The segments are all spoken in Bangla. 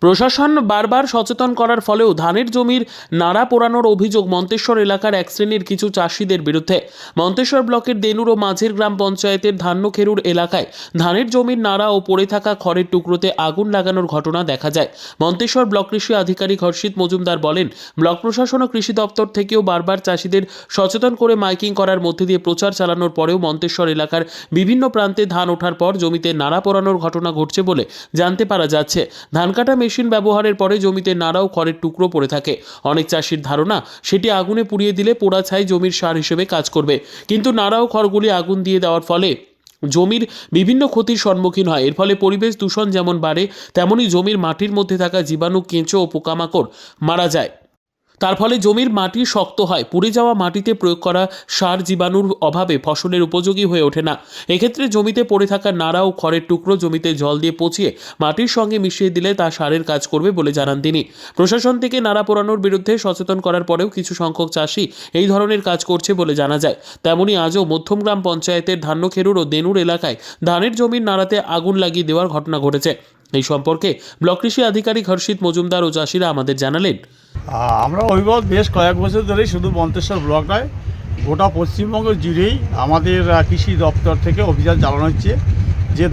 প্রশাসন বারবার সচেতন করার ফলেও ধানের জমির নাড়া পোড়ানোর অভিযোগ মন্তেশ্বর এলাকার এক শ্রেণীর কিছু চাষিদের বিরুদ্ধে। মন্তেশ্বর ব্লকের দেনুর ও মাঝের গ্রাম পঞ্চায়েতের ধান্যখেরুর এলাকায় ধানের জমির নাড়া ও পড়ে থাকা খড়ের টুকরোতে আগুন লাগানোর ঘটনা দেখা যায়। মন্তেশ্বর ব্লক কৃষি আধিকারিক হর্ষিত মজুমদার বলেন, ব্লক প্রশাসন ও কৃষি দপ্তর থেকেও বারবার চাষিদের সচেতন করে মাইকিং করার মধ্যে দিয়ে প্রচার চালানোর পরেও মন্তেশ্বর এলাকার বিভিন্ন প্রান্তে ধান ওঠার পর জমিতে নাড়া পোড়ানোর ঘটনা ঘটছে বলে জানতে পারা যাচ্ছে। ধান কাটা মেশিন ব্যবহারের পরে জমিতে নাড়া ও খড়ের টুকরো পড়ে থাকে। অনেক চাষির ধারণা সেটি আগুনে পুড়িয়ে দিলে পোড়া ছাই জমির সার হিসেবে কাজ করবে, কিন্তু নাড়া ও খড়গুলি আগুন দিয়ে দেওয়ার ফলে জমির বিভিন্ন ক্ষতির সম্মুখীন হয়। এর ফলে পরিবেশ দূষণ যেমন বাড়ে, তেমনি জমির মাটির মধ্যে থাকা জীবাণু, কেঁচো ও পোকামাকড় মারা যায়। তার ফলে জমির মাটি শক্ত হয়। পুড়ে যাওয়া মাটিতে প্রয়োগ করা সার জীবাণুর অভাবে ফসলের উপযোগী হয়ে ওঠে না। এক্ষেত্রে জমিতে পড়ে থাকা নাড়া ও খড়ের টুকরো জমিতে জল দিয়ে পচিয়ে মাটির সঙ্গে মিশিয়ে দিলে তা সারের কাজ করবে বলে জানান তিনি। প্রশাসন থেকে নাড়া পোড়ানোর বিরুদ্ধে সচেতন করার পরেও কিছু সংখ্যক চাষি এই ধরনের কাজ করছে বলে জানা যায়। তেমনি আজও মধ্যমগ্রাম পঞ্চায়েতের ধান্যখেরুর ও দেনুর এলাকায় ধানের জমির নাড়াতে আগুন লাগিয়ে দেওয়ার ঘটনা ঘটেছে। এই সম্পর্কে ব্লক কৃষি আধিকারিক হর্ষিত মজুমদার ও চাষিরা আমাদের জানালেন, আমরা অভিভাবক বেশ কয়েক বছর ধরেই শুধু মন্তেশ্বর ব্লক নয়, গোটা পশ্চিমবঙ্গ জুড়েই আমাদের কৃষি দপ্তর থেকে অভিযান চালানো হচ্ছে যে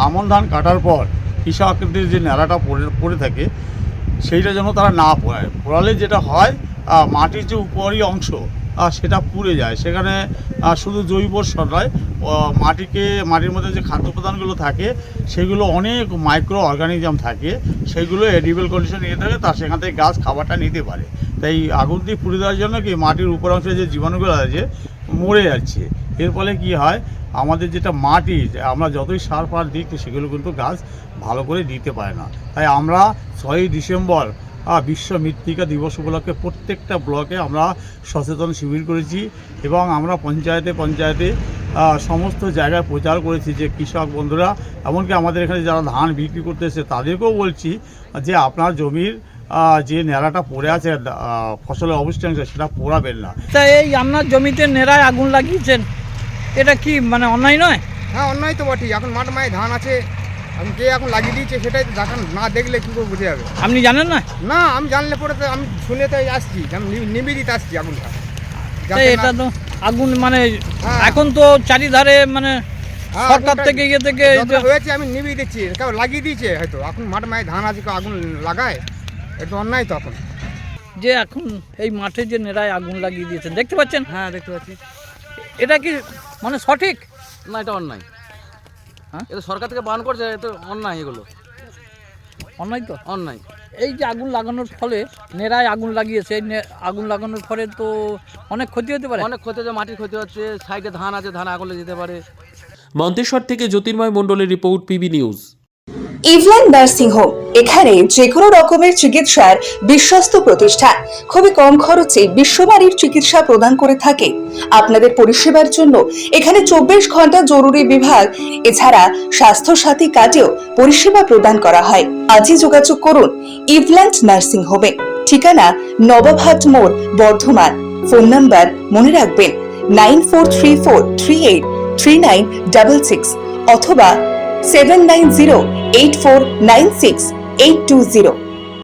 আমন ধান কাটার পর কৃষকদের যে ন্যাড়াটা পড়ে থাকে সেইটা যেন তারা না পোড়ায়। পোড়ালে যেটা হয়, মাটির যে উপরি অংশ সেটা পুড়ে যায়। সেখানে শুধু জৈব সার নয়, মাটির মধ্যে যে খাদ্য উপাদানগুলো থাকে সেগুলো অনেক মাইক্রো অর্গানিজম থাকে, সেগুলো এডিবল কন্ডিশন নিয়ে থাকে, তার সেখান থেকে গাছ খাবারটা নিতে পারে। তাই আগুন দিয়ে পুড়ে দেওয়ার জন্য কি মাটির উপর অংশে যে জীবাণুগুলো আছে মরে যাচ্ছে। এর ফলে কি হয়, আমাদের যেটা মাটি আমরা যতই সার ফার দিই সেগুলো কিন্তু গাছ ভালো করে দিতে পারে না। তাই আমরা 6ই ডিসেম্বর বিশ্ব মৃত্তিকা দিবস উপলক্ষে প্রত্যেকটা ব্লকে আমরা সচেতন শিবির করেছি এবং আমরা পঞ্চায়েতে সমস্ত জায়গায় প্রচার করেছি যে কৃষক বন্ধুরা, এমনকি আমাদের এখানে যারা ধান বিক্রি করতে এসেছে তাদেরকেও বলছি যে আপনার জমির যে নেড়াটা পড়ে আছে ফসলের অবশিষ্টাংশ সেটা পোড়াবেন না। তা এই আপনার জমিতে নেড়ায় আগুন লাগিয়েছেন, এটা কি মানে অন্যায় নয়? হ্যাঁ, অন্যায় তো বটেই। এখন মাঠ মায়ে ধান আছে, আমি কে এখন লাগিয়ে দিয়েছে সেটাই তো দেখান, না দেখলে কী করে বুঝে যাবে? আপনি জানেন না? না, আমি জানলে পরে তো আমি শুনে তো আসছি, আমি নিভিয়ে দিতে আসছি আগুনটা। এটা তো আগুন মানে এখন তো চারিধারে মানে সরকার থেকে ইয়ে থেকে হয়েছে, আমি নিভিয়ে দিচ্ছি, কেউ লাগিয়ে দিয়েছে হয়তো। এখন মাঠ মায়ে ধান আছে, কেউ আগুন লাগায়, এটা অন্যায় তো। এখন যে এখন এই মাঠে যে নেড়ায় আগুন লাগিয়ে দিয়েছেন দেখতে পাচ্ছেন? হ্যাঁ, দেখতে পাচ্ছি। এটা কি মানে সঠিক না? এটা অন্যায়। হ্যাঁ, এটা সরকার থেকে বারণ করছে, এটা অন্যায়। এগুলো অন্যায় তো অন্যায়। এই যে আগুন লাগানোর ফলে নেড়ায় আগুন লাগিয়েছে, আগুন লাগানোর ফলে তো অনেক ক্ষতি হতে পারে। অনেক ক্ষতি হচ্ছে, মাটির ক্ষতি হচ্ছে, সাইডে ধান আছে, ধান আগুন লেগে যেতে পারে। মন্তেশ্বর থেকে জ্যোতির্ময় মণ্ডলের রিপোর্ট, পিবি নিউজ। ইভল্যান্ড নার্সিং হোম, এখানে যে কোনো রকমের চিকিৎসার বিশ্বস্ত প্রতিষ্ঠান, খুবই কম খরচে বিশ্বমানের চিকিৎসা প্রদান করে থাকে। আপনাদের পরিষেবার জন্য এখানে 24 ঘন্টা জরুরি বিভাগ, এছাড়া স্বাস্থ্য সাথী কার্ডেও পরিষেবা প্রদান করা হয়। আজই যোগাযোগ করুন ইভল্যান্ড নার্সিং হোমে। ঠিকানা নবাবহাট মোড়, বর্ধমান। ফোন নাম্বার মনে রাখবেন 9434383966 অথবা 7908496820।